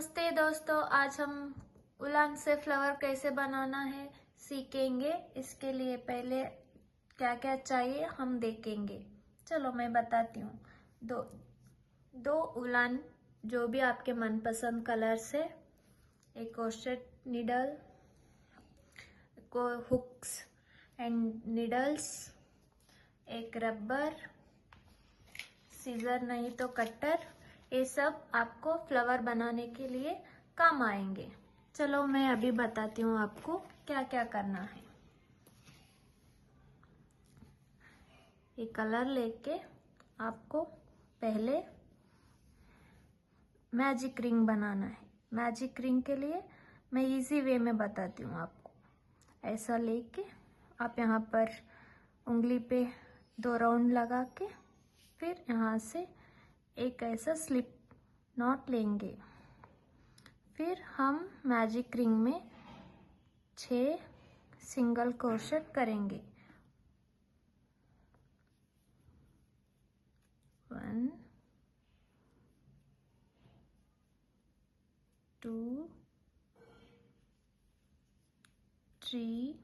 नमस्ते दोस्तों, आज हम उलन से फ्लावर कैसे बनाना है सीखेंगे। इसके लिए पहले क्या क्या चाहिए हम देखेंगे। चलो मैं बताती हूँ। दो उलन, जो भी आपके मनपसंद कलर से, एक क्रोशेट नीडल को हुक्स एंड नीडल्स, एक रबर, सीजर नहीं तो कटर, ये सब आपको फ्लावर बनाने के लिए काम आएंगे। चलो मैं अभी बताती हूँ आपको क्या क्या करना है। ये कलर लेके आपको पहले मैजिक रिंग बनाना है। मैजिक रिंग के लिए मैं इजी वे में बताती हूँ आपको। ऐसा लेके आप यहाँ पर उंगली पे 2 राउंड लगा के फिर यहाँ से एक ऐसा स्लिप नॉट लेंगे। फिर हम मैजिक रिंग में 6 सिंगल क्रोशेट करेंगे। 1 2 3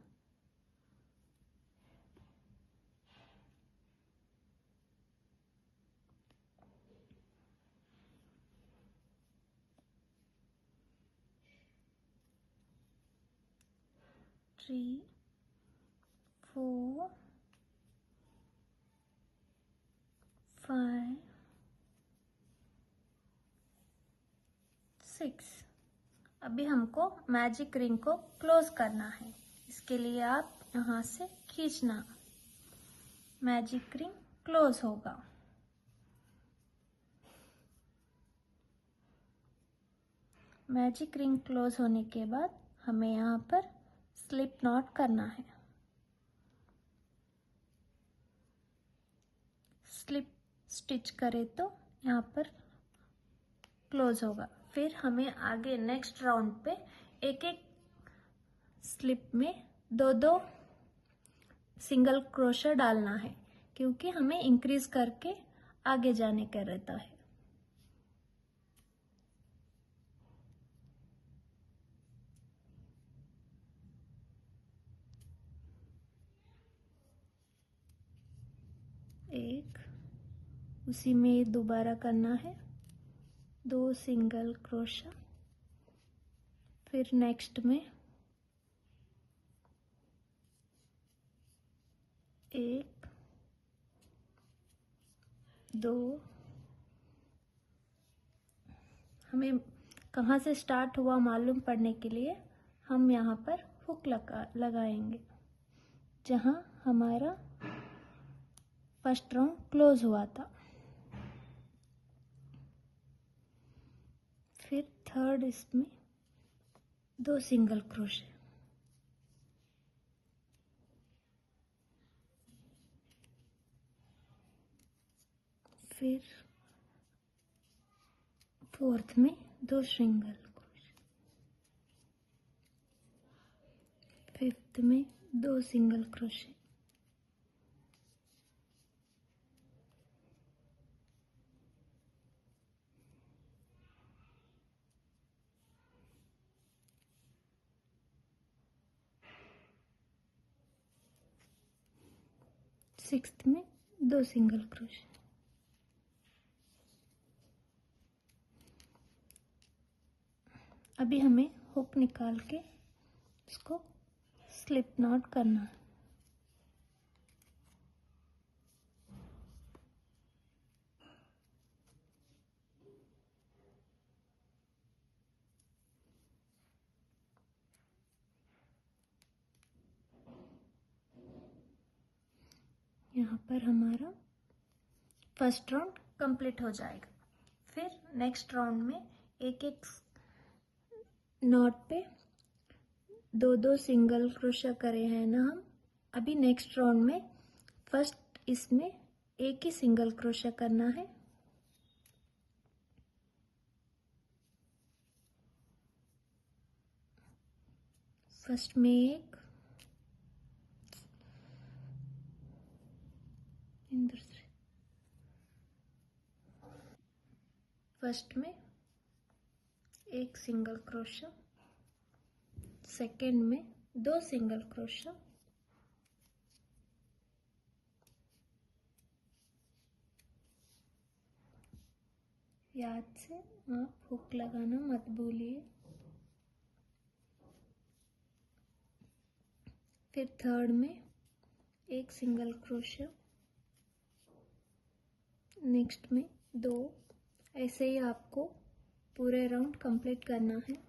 3 4 5 6। अभी हमको मैजिक रिंग को क्लोज करना है। इसके लिए आप यहाँ से खींचना, मैजिक रिंग क्लोज होगा। मैजिक रिंग क्लोज होने के बाद हमें यहाँ पर स्लिप नॉट करना है। स्लिप स्टिच करे तो यहाँ पर क्लोज होगा। फिर हमें आगे नेक्स्ट राउंड पे एक एक स्लिप में 2 सिंगल क्रोशे डालना है, क्योंकि हमें इंक्रीज करके आगे जाने का रहता है। एक, उसी में दोबारा करना है 2 सिंगल क्रोशा, फिर नेक्स्ट में 1 2। हमें कहाँ से स्टार्ट हुआ मालूम पड़ने के लिए हम यहाँ पर हुक लगाएंगे, जहाँ हमारा फर्स्ट राउंड क्लोज हुआ था। फिर थर्ड इसमें 2 सिंगल क्रोशे, फिर फोर्थ में 2 सिंगल क्रोशे, फिफ्थ में 2 सिंगल क्रोशे, सिक्स्थ में 2 सिंगल क्रोशे। अभी हमें हुक निकाल के इसको स्लिप नॉट करना है। यहाँ पर हमारा फर्स्ट राउंड कंप्लीट हो जाएगा। फिर नेक्स्ट राउंड में एक एक नॉट पे 2 सिंगल क्रोशा करे हैं ना हम। अभी नेक्स्ट राउंड में फर्स्ट इसमें एक ही सिंगल क्रोशा करना है। फर्स्ट में एक, दूसरे फर्स्ट में एक सिंगल क्रोशा, सेकेंड में 2 सिंगल क्रोशा, याद से आप हुक लगाना मत भूलिए। फिर थर्ड में एक सिंगल क्रोशा, नेक्स्ट में 2। ऐसे ही आपको पूरे राउंड कंप्लीट करना है।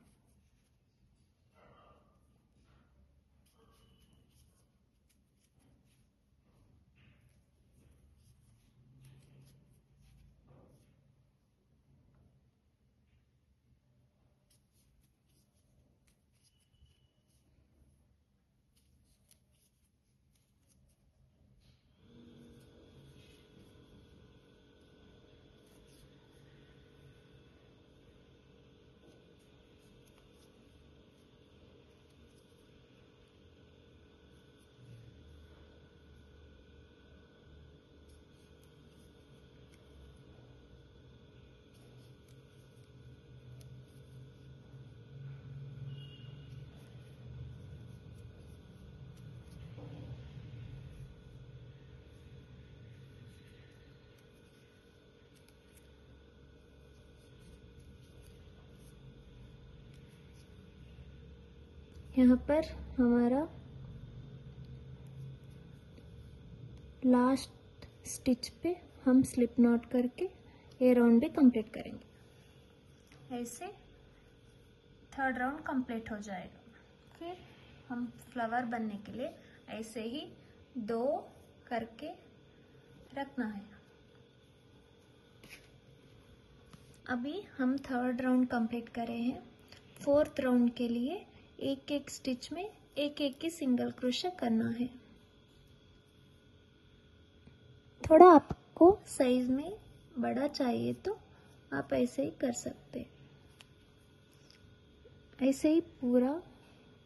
यहाँ पर हमारा लास्ट स्टिच पे हम स्लिप नॉट करके ये राउंड भी कंप्लीट करेंगे। ऐसे थर्ड राउंड कंप्लीट हो जाएगा। फिर हम फ्लावर बनने के लिए ऐसे ही 2 करके रखना है। अभी हम थर्ड राउंड कंप्लीट करे हैं। फोर्थ राउंड के लिए एक एक स्टिच में एक एक की सिंगल क्रोशा करना है। थोड़ा आपको साइज में बड़ा चाहिए तो आप ऐसे ही कर सकते हैं। ऐसे ही पूरा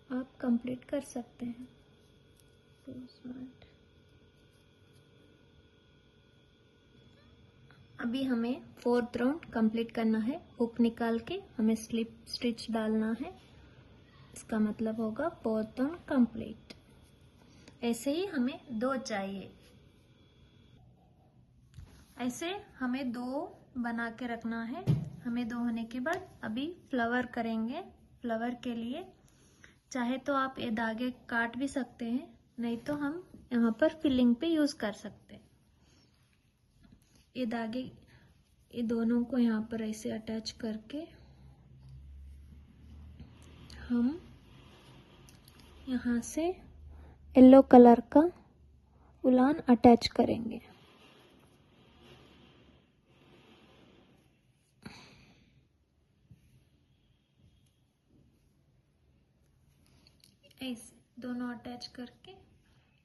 आप कंप्लीट कर सकते हैं। अभी हमें फोर्थ राउंड कंप्लीट करना है। हुक निकाल के हमें स्लिप स्टिच डालना है। इसका मतलब होगा फोर्थ राउंड कंप्लीट। ऐसे ही हमें 2 चाहिए। ऐसे हमें 2 बना के रखना है। हमें 2 होने के बाद अभी फ्लावर करेंगे। फ्लावर के लिए चाहे तो आप ये धागे काट भी सकते हैं, नहीं तो हम यहाँ पर फिलिंग पे यूज कर सकते हैं। ये धागे ये दोनों को यहाँ पर ऐसे अटैच करके हम यहाँ से येलो कलर का उलान अटैच करेंगे। ऐसे दोनों अटैच करके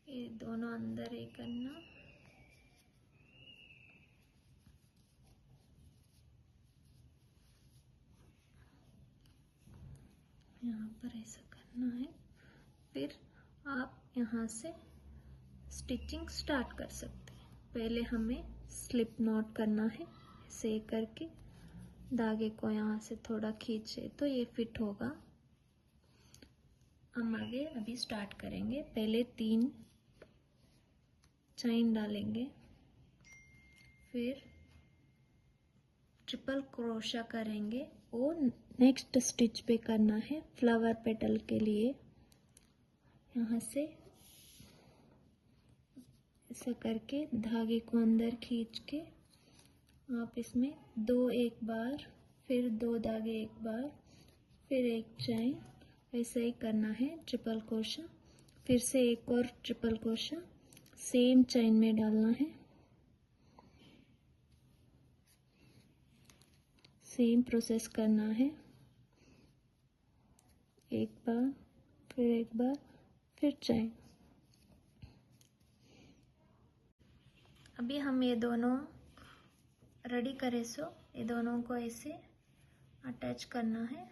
ये दोनों अंदर ये करना, यहाँ पर ऐसा करना है। फिर आप यहाँ से स्टिचिंग स्टार्ट कर सकते हैं। पहले हमें स्लिप नॉट करना है। ऐसे करके धागे को यहाँ से थोड़ा खींचे तो ये फिट होगा। हम आगे अभी स्टार्ट करेंगे। पहले 3 चेन डालेंगे, फिर ट्रिपल क्रोशा करेंगे और नेक्स्ट स्टिच पे करना है फ्लावर पेटल के लिए। यहाँ से ऐसा करके धागे को अंदर खींच के आप इसमें 2 एक बार, फिर 2 धागे एक बार, फिर एक चेन, ऐसा ही करना है। ट्रिपल क्रोशा, फिर से एक और ट्रिपल क्रोशा सेम चेन में डालना है। सेम प्रोसेस करना है। एक बार, फिर एक बार, फिर चेन। अभी हम ये दोनों रेडी करें सो ये दोनों को ऐसे अटैच करना है।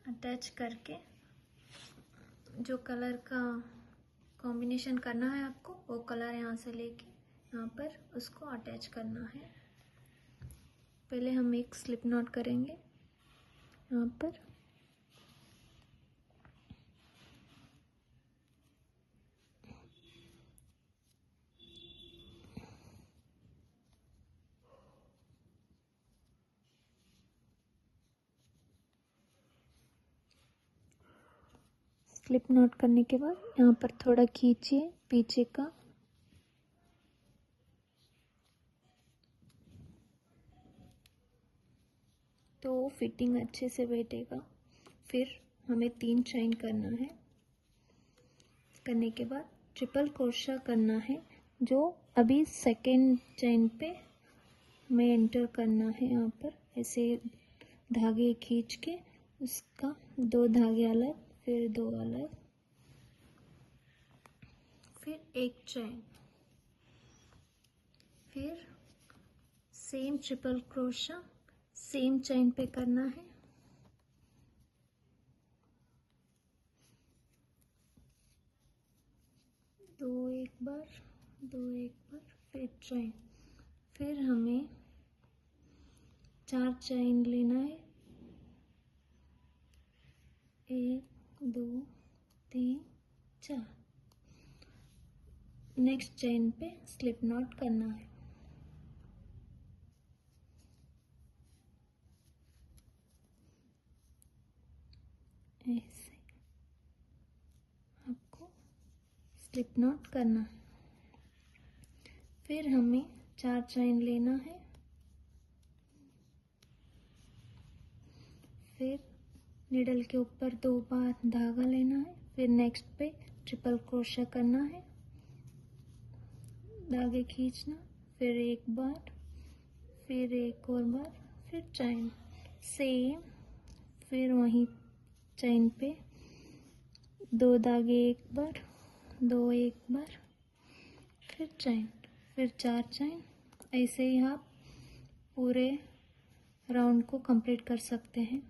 अटैच करके जो कलर का कॉम्बिनेशन करना है आपको, वो कलर यहाँ से लेके यहाँ पर उसको अटैच करना है। पहले हम एक स्लिप नॉट करेंगे, यहाँ पर स्लिप नॉट करने के बाद यहाँ पर थोड़ा खींचिए पीछे का, तो फिटिंग अच्छे से बैठेगा। फिर हमें 3 चेन करना है। करने के बाद ट्रिपल क्रोशा करना है, जो अभी सेकेंड चेन पे हमें एंटर करना है। यहाँ पर ऐसे धागे खींच के उसका 2 धागे अलग, फिर 2 अलग, फिर 1 चेन, फिर same triple crochet same chain पे करना है। दो एक बार, फिर चेन। फिर हमें 4 चेन लेना है। 1 2 3 4। Next chain pay slip not करना है। ऐसे आपको स्लिप नॉट करना है। फिर हमें 4 चेन लेना है। फिर निडल के ऊपर 2 बार धागा लेना है। फिर नेक्स्ट पे ट्रिपल क्रोशा करना है, धागे खींचना, फिर 1 बार, फिर 1 और बार, फिर चेन सेम। फिर वहीं चेन पे 2 धागे 1 बार, 2 1 बार, फिर चेन, फिर 4 चेन। ऐसे ही आप पूरे राउंड को कंप्लीट कर सकते हैं।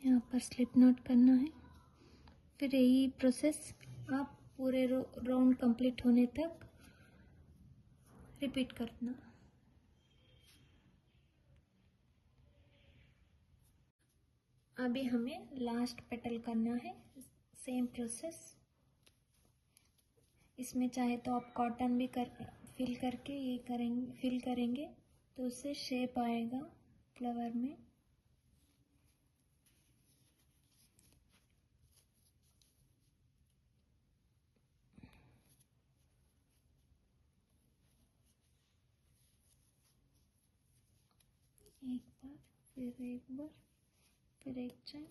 यहाँ पर स्लिप नॉट करना है। फिर यही प्रोसेस आप पूरे राउंड कंप्लीट होने तक रिपीट करना। अभी हमें लास्ट पेटल करना है, सेम प्रोसेस। इसमें चाहे तो आप कॉटन भी फिल करके ये फिल करेंगे तो उससे शेप आएगा फ्लावर में। एक बार, फिर 1 बार, फिर 1 चेन,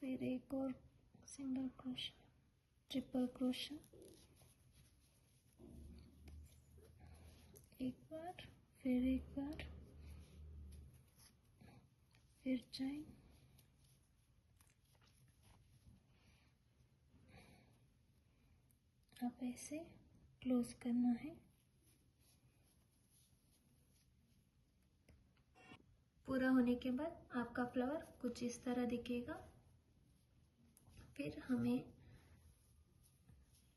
फिर 1 और सिंगल क्रोशा, ट्रिपल क्रोशा, 1 बार, फिर 1 बार, फिर चेन, अब ऐसे क्लोज करना है। पूरा होने के बाद आपका फ्लावर कुछ इस तरह दिखेगा। फिर हमें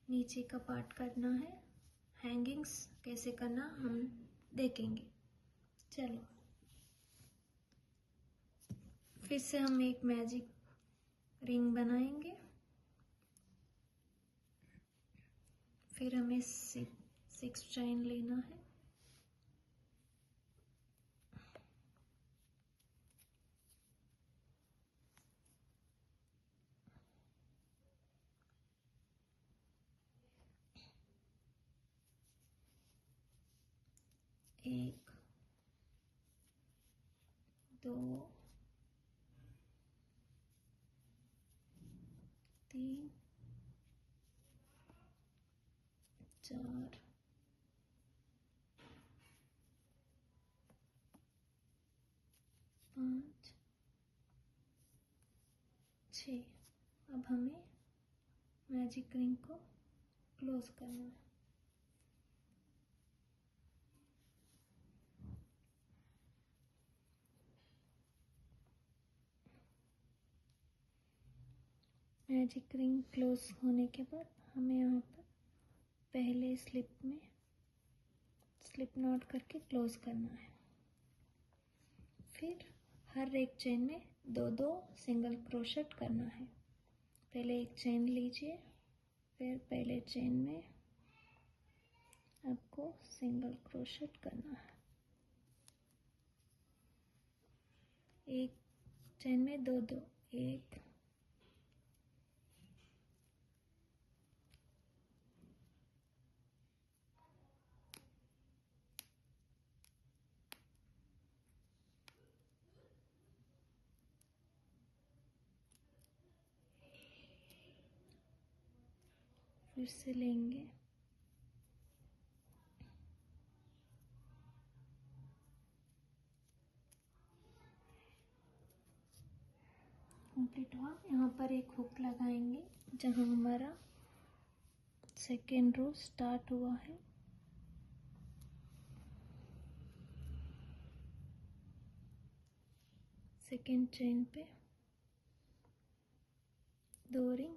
नीचे का पार्ट करना है। हैंगिंग्स कैसे करना हम देखेंगे। चलो, फिर से हम एक मैजिक रिंग बनाएंगे। फिर हमें 6 चेन लेना है। एक, 2, 3, 4, 5, 6। अब हमें मैजिक रिंग को क्लोज करना है। मैजिक रिंग क्लोज होने के बाद हमें यहाँ पर पहले स्लिप में स्लिप नॉट करके क्लोज करना है। फिर हर एक चेन में 2-2 सिंगल क्रोशेट करना है। पहले एक चेन लीजिए, फिर पहले चेन में आपको सिंगल क्रोशेट करना है। एक चेन में 2-2, 1, फिर से लेंगे, कंप्लीट हुआ। यहाँ पर एक हुक लगाएंगे जहाँ हमारा सेकेंड रो स्टार्ट हुआ है। सेकेंड चेन पे 2 रिंग,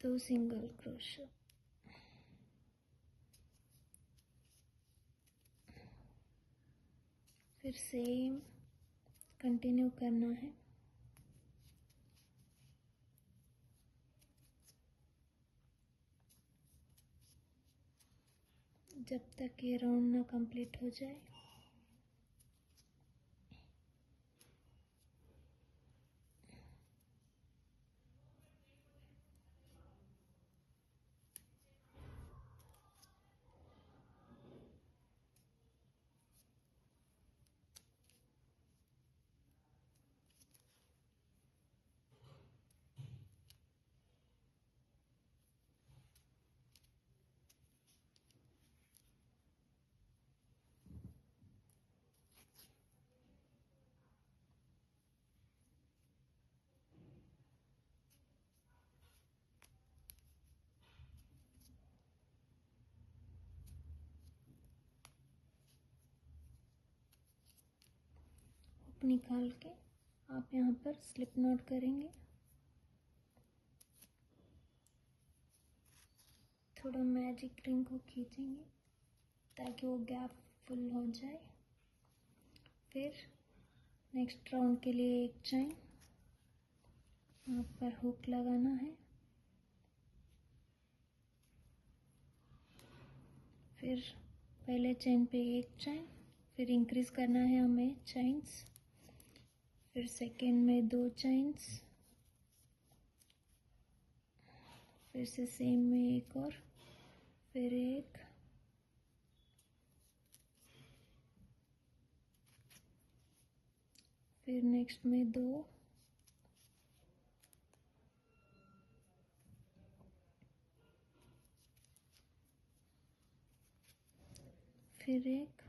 दो सिंगल क्रोशेट, फिर सेम कंटिन्यू करना है। जब तक ये राउंड ना कंप्लीट हो जाए। निकाल के आप यहाँ पर स्लिप नॉट करेंगे। थोड़ा मैजिक रिंग को खींचेंगे ताकि वो गैप फुल हो जाए। फिर नेक्स्ट राउंड के लिए एक चेन, यहाँ पर हुक लगाना है। फिर पहले चेन पे एक चेन, फिर इंक्रीज करना है हमें चेन्स। फिर सेकेंड में 2 चेन्स, फिर से सेम में एक और, फिर एक, फिर नेक्स्ट में 2, फिर एक।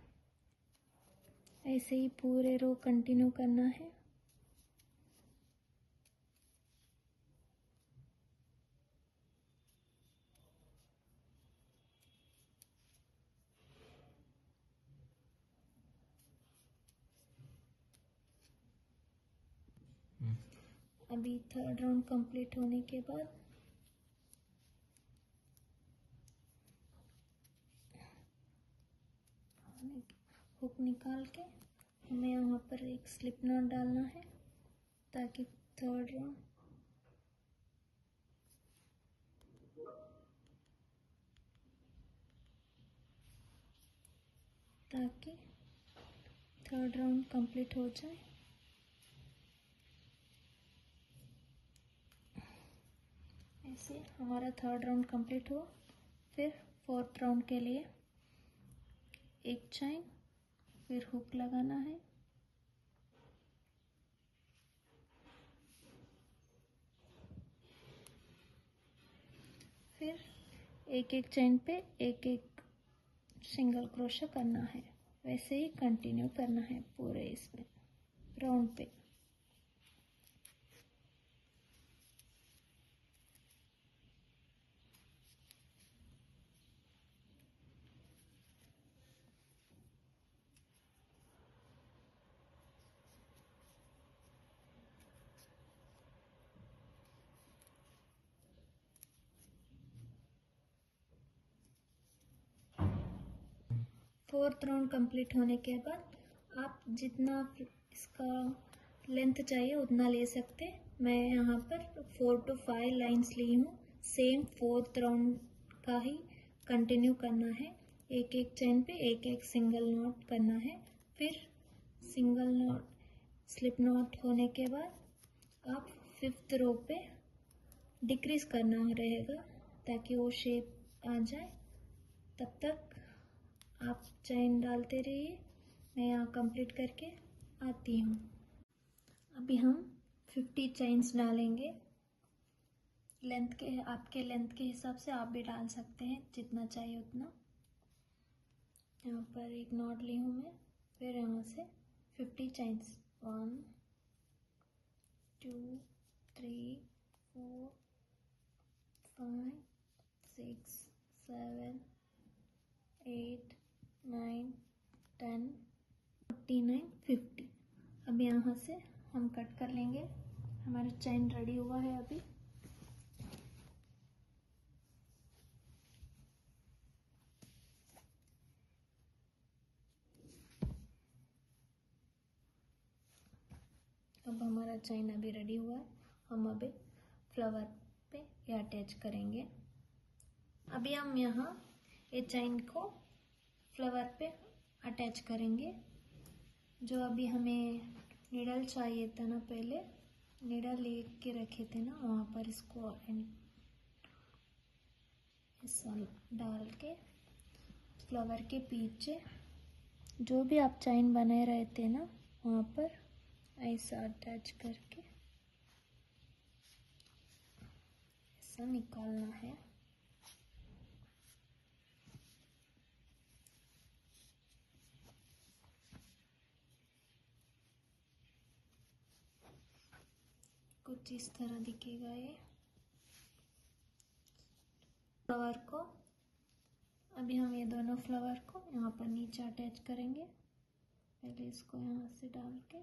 ऐसे ही पूरे रो कंटिन्यू करना है। अभी थर्ड राउंड कंप्लीट होने के बाद हुक निकाल के हमें यहाँ पर एक स्लिप नॉट डालना है ताकि थर्ड राउंड कंप्लीट हो जाए। ऐसे हमारा थर्ड राउंड कंप्लीट हुआ। फिर फोर्थ राउंड के लिए एक चेन, फिर हुक लगाना है। फिर एक एक चेन पे एक एक सिंगल क्रोशा करना है। वैसे ही कंटिन्यू करना है पूरे इसमें राउंड पे। 4th राउंड कंप्लीट होने के बाद आप जितना इसका लेंथ चाहिए उतना ले सकते। मैं यहाँ पर 4 to 5 लाइन्स ली हूँ। सेम 4th राउंड का ही कंटिन्यू करना है। एक एक चेन पे एक एक सिंगल नॉट करना है। फिर सिंगल नॉट स्लिप नॉट होने के बाद आप 5th रो पे डिक्रीज करना रहेगा ताकि वो शेप आ जाए। तब तक आप चेन डालते रहिए। मैं यहाँ कंप्लीट करके आती हूँ। अभी हम 50 चेन्स डालेंगे। लेंथ के आपके लेंथ के हिसाब से आप भी डाल सकते हैं, जितना चाहिए उतना। यहाँ पर एक नॉट ली हूँ मैं। फिर यहाँ से 50 चेन्स 1 2 3 4 5 6 7 8 9 10 49 50। अब यहाँ से हम कट कर लेंगे। हमारा चेन रेडी हुआ है अभी। अब हमारा चेन अभी रेडी हुआ है। हम अभी फ्लावर पे ये अटैच करेंगे। अभी हम यहाँ ये चेन को फ्लावर पे अटैच करेंगे। जो अभी हमें नीडल चाहिए था ना, पहले नीडल लेके रखे थे ना, वहाँ पर इसको ऐसा डाल के फ्लावर के पीछे जो भी आप चेन बनाए रहे थे ना, वहाँ पर ऐसा अटैच करके ऐसा निकालना है। कुछ इस तरह दिखेगा ये फ्लावर को। अभी हम ये दोनों फ्लावर को यहाँ पर नीचे अटैच करेंगे। पहले इसको यहाँ से डाल के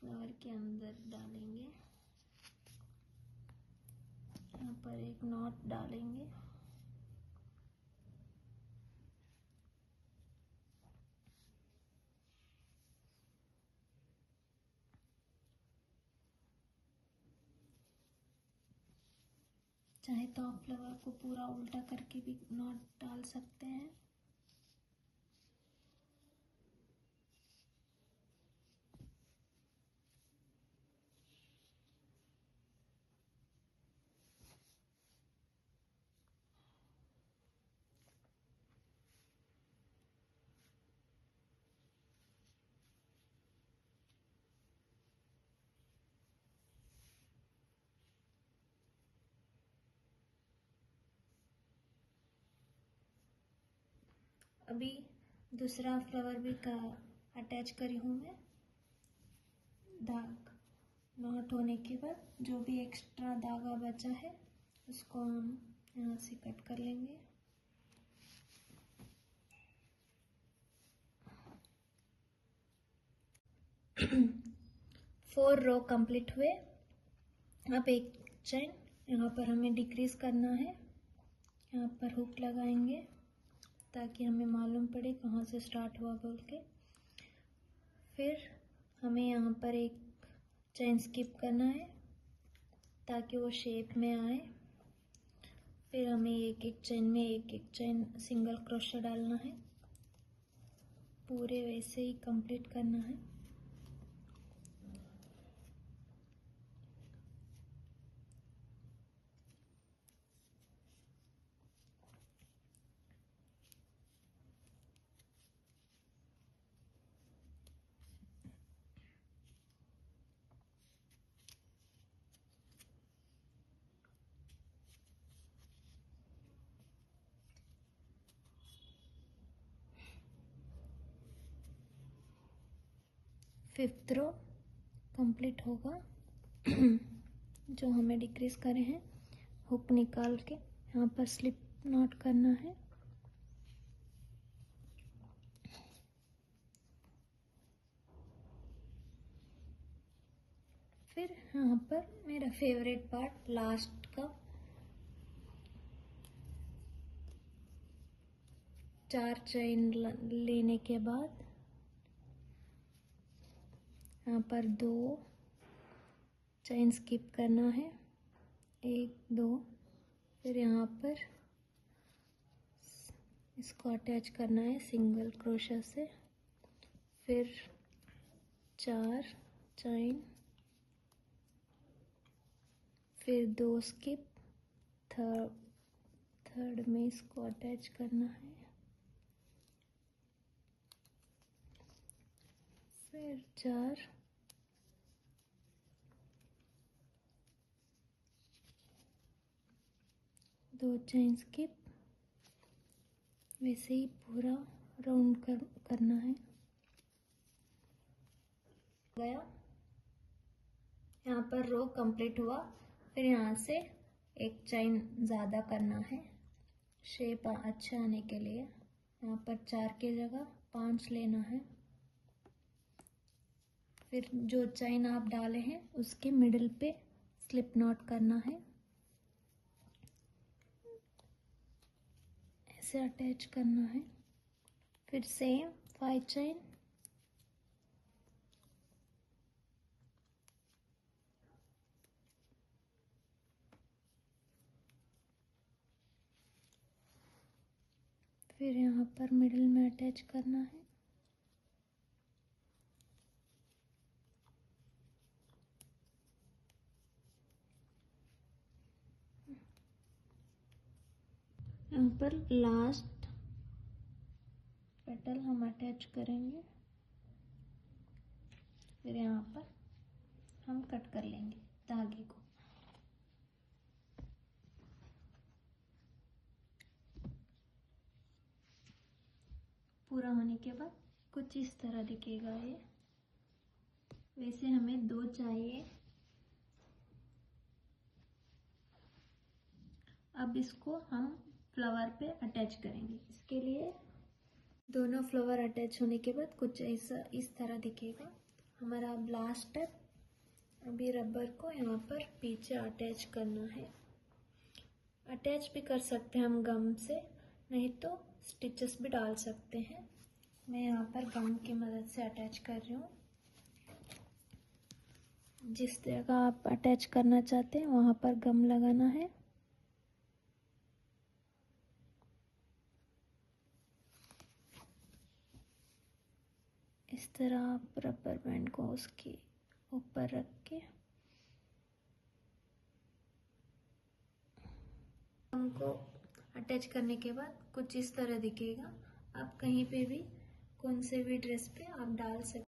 फ्लावर के अंदर डालेंगे। यहाँ पर एक नॉट डालेंगे। चाहे तो आप फ्लावर को पूरा उल्टा करके भी नॉट डाल सकते हैं। अभी दूसरा फ्लावर भी का अटैच करी हूँ मैं। दाग नॉट होने के बाद जो भी एक्स्ट्रा धागा बचा है उसको हम यहाँ से कट कर लेंगे। फोर रो कंप्लीट हुए। अब एक चेन यहाँ पर हमें डिक्रीज करना है। यहाँ पर हुक लगाएंगे ताकि हमें मालूम पड़े कहाँ से स्टार्ट हुआ बोल के। फिर हमें यहाँ पर एक चेन स्किप करना है ताकि वो शेप में आए। फिर हमें एक एक चेन में एक एक चेन सिंगल क्रोशे डालना है। पूरे वैसे ही कंप्लीट करना है। फिफ्थ रो कंप्लीट होगा। जो हमें डिक्रीज करे हैं, हुक निकाल के यहाँ पर स्लिप नॉट करना है। फिर यहाँ पर मेरा फेवरेट पार्ट लास्ट का 4 चेन लेने के बाद यहाँ पर 2 चेन स्किप करना है, 1 2, फिर यहाँ पर इसको अटैच करना है सिंगल क्रोशा से, फिर 4 चेन, फिर 2 स्किप, थर्ड में इसको अटैच करना है, फिर 4, 2 चेन स्किप, वैसे ही पूरा राउंड करना है। गया, यहाँ पर रो कंप्लीट हुआ। फिर यहाँ से एक चेन ज़्यादा करना है शेप अच्छा आने के लिए। यहाँ पर 4 की जगह 5 लेना है। फिर जो चेन आप डाले हैं उसके मिडिल पे स्लिप नॉट करना है, ऐसे अटैच करना है। फिर सेम 5 चेन, फिर यहाँ पर मिडिल में अटैच करना है। यहाँ पर लास्ट पेटल हम अटैच करेंगे, फिर यहाँ पर हम कट कर लेंगे धागे को। पूरा होने के बाद कुछ इस तरह दिखेगा ये। वैसे हमें 2 चाहिए। अब इसको हम फ्लावर पे अटैच करेंगे। इसके लिए दोनों फ्लावर अटैच होने के बाद कुछ ऐसा इस तरह दिखेगा हमारा। अब लास्ट स्टेप, अभी रबर को यहाँ पर पीछे अटैच करना है। अटैच भी कर सकते हैं हम गम से, नहीं तो स्टिचेस भी डाल सकते हैं। मैं यहाँ पर गम की मदद से अटैच कर रही हूँ। जिस जगह आप अटैच करना चाहते हैं वहाँ पर गम लगाना है। इस तरह आप रबर बैंड को उसके ऊपर रख के हमको अटैच करने के बाद कुछ इस तरह दिखेगा। आप कहीं पे भी कौन से भी ड्रेस पे आप डाल सकते हैं।